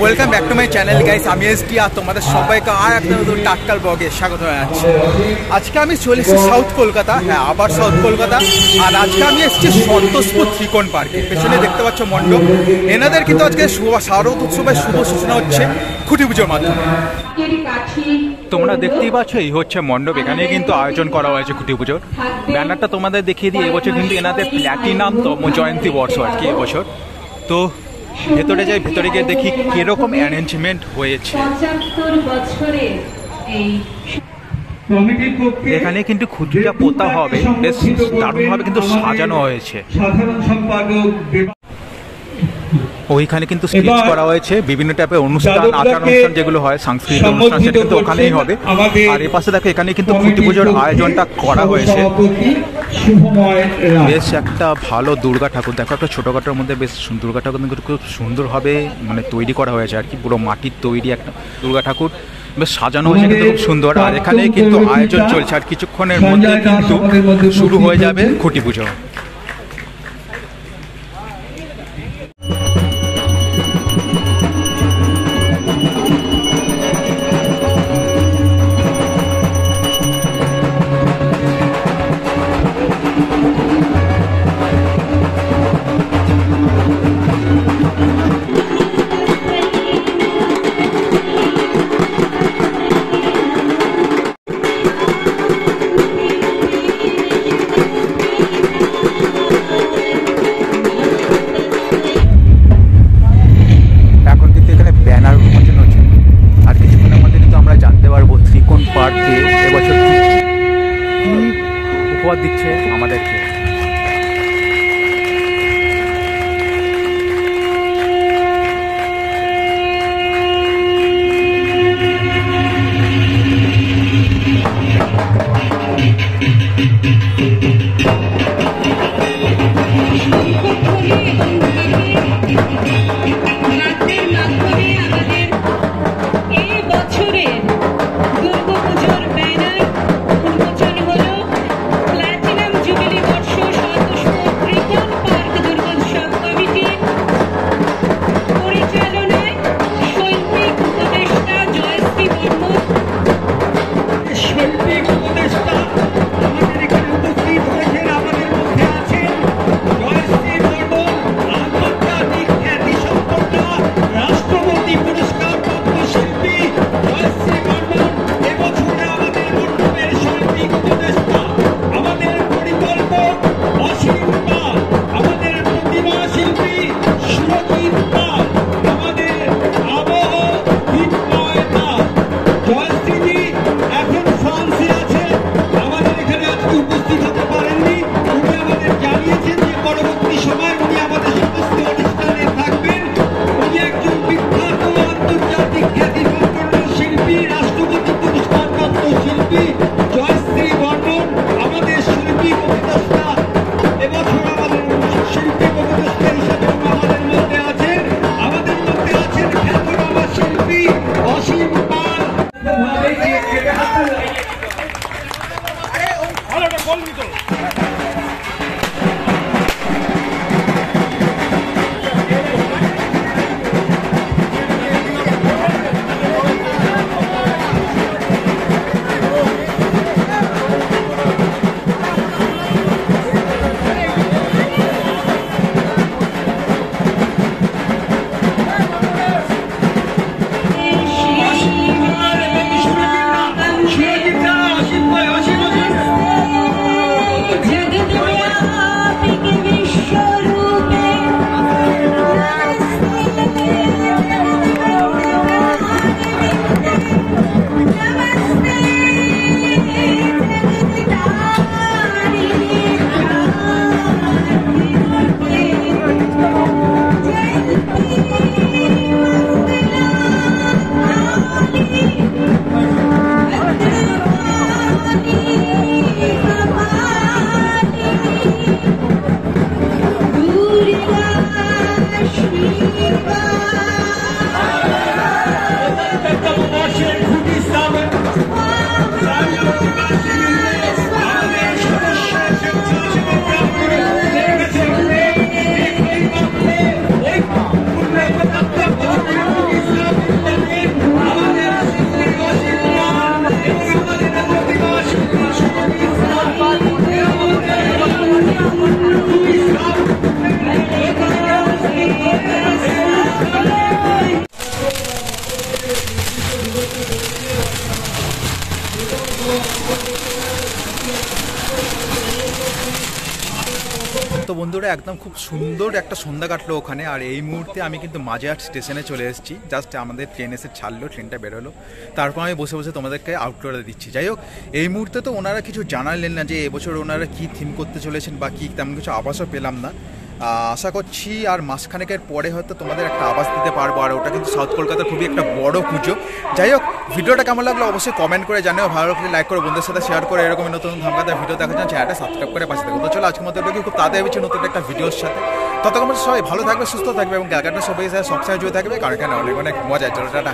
Welcome back to my channel guys. আমি ST আর তোমাদের সবাইকে আর একটা নতুন টাটকাল ব্লগে স্বাগত জানাচ্ছি। আজকে আমি চলে এসেছি সাউথ কলকাতা, হ্যাঁ আবার সাউথ কলকাতা। আর আজকে আমি এসেছি সন্তোষপুর ত্রিকোণ পার্কে। পেছনে দেখতে পাচ্ছ মণ্ডপ, এনাদের কিন্তু আজকে শারদ উৎসবের শুভ সূচনা হচ্ছে খুঁটি পুজোর মাধ্যমে। তোমরা দেখতেই পাচ্ছ এই হচ্ছে মণ্ডপ, এখানে কিন্তু আয়োজন করা হয়েছে খুঁটি পুজোর। ব্যানারটা তোমাদের দেখিয়ে দিই, এবছর কিন্তু এনাদের প্ল্যাটিনামতম জয়ন্তী বর্ষ আর কি এবছর। তো ভেতরে যাই, ভেতরে গিয়ে দেখি কিরকম অ্যারেঞ্জমেন্ট হয়েছে। এখানে কিন্তু খুঁটিটা পোতা হবে, বেশ দারুণভাবে কিন্তু সাজানো হয়েছে। ওইখানে কিন্তু স্কেচ করা হয়েছে বিভিন্ন টাইপের অনুষ্ঠান, আচার অনুষ্ঠান যেগুলো হয়, সাংস্কৃতিক অনুষ্ঠান, সেটা কিন্তু ওখানেই হবে। আর এর পাশে দেখো এখানে কিন্তু খুঁটি পুজোর আয়োজনটা করা হয়েছে। বেশ একটা ভালো দুর্গা ঠাকুর, দেখো একটা ছোটখাটোর মধ্যে বেশ দুর্গা ঠাকুর কিন্তু খুব সুন্দরভাবে মানে তৈরি করা হয়েছে আর কি, পুরো মাটির তৈরি একটা দুর্গা ঠাকুর, বেশ সাজানো হয়েছে কিন্তু খুব সুন্দর। আর এখানে কিন্তু আয়োজন চলছে, আর কিছুক্ষণের মধ্যে কিন্তু শুরু হয়ে যাবে খুঁটি পুজো। বন্ধুরা একদম খুব সুন্দর একটা সন্ধ্যা কাটলো ওখানে। আর এই মুহূর্তে আমি কিন্তু মাঝেরহাট স্টেশনে চলে এসেছি। জাস্ট আমাদের ট্রেন এসে ছাড়লো, ট্রেনটা বেরোলো, তারপর আমি বসে বসে তোমাদেরকে আউটডোরে দিচ্ছি। যাই হোক, এই মুহূর্তে তো ওনারা কিছু জানালেন না যে এবছর ওনারা কী থিম করতে চলেছেন বা কী, তেমন কিছু আভাসও পেলাম না। আশা করছি আর মাসখানেকের পরে হয়তো তোমাদের একটা আওয়াজ দিতে পারবো। আর ওটা কিন্তু সাউথ কলকাতার খুবই একটা বড় পুজো। যাই হোক, ভিডিওটা কেমন লাগলো অবশ্যই কমেন্ট করে জানিও। ভালো লাগলে লাইক করো, বন্ধুদের সাথে শেয়ার করে, এরকম নতুন ধামাকাদার ভিডিও দেখার জন্য চ্যানেলটা সাবস্ক্রাইব করে পাশে থাকো। তো চলো আজকের মতো খুব তাড়াতাড়ি হচ্ছে নতুন একটা ভিডিওর সাথে। ততক্ষণ সবাই ভালো থাকবে, সুস্থ থাকবে এবং ক্যালকাটা সবাই সবসময় জুড়ে থাকবে, কারণ এখানে অনেক অনেক মজা। চলো টাটা।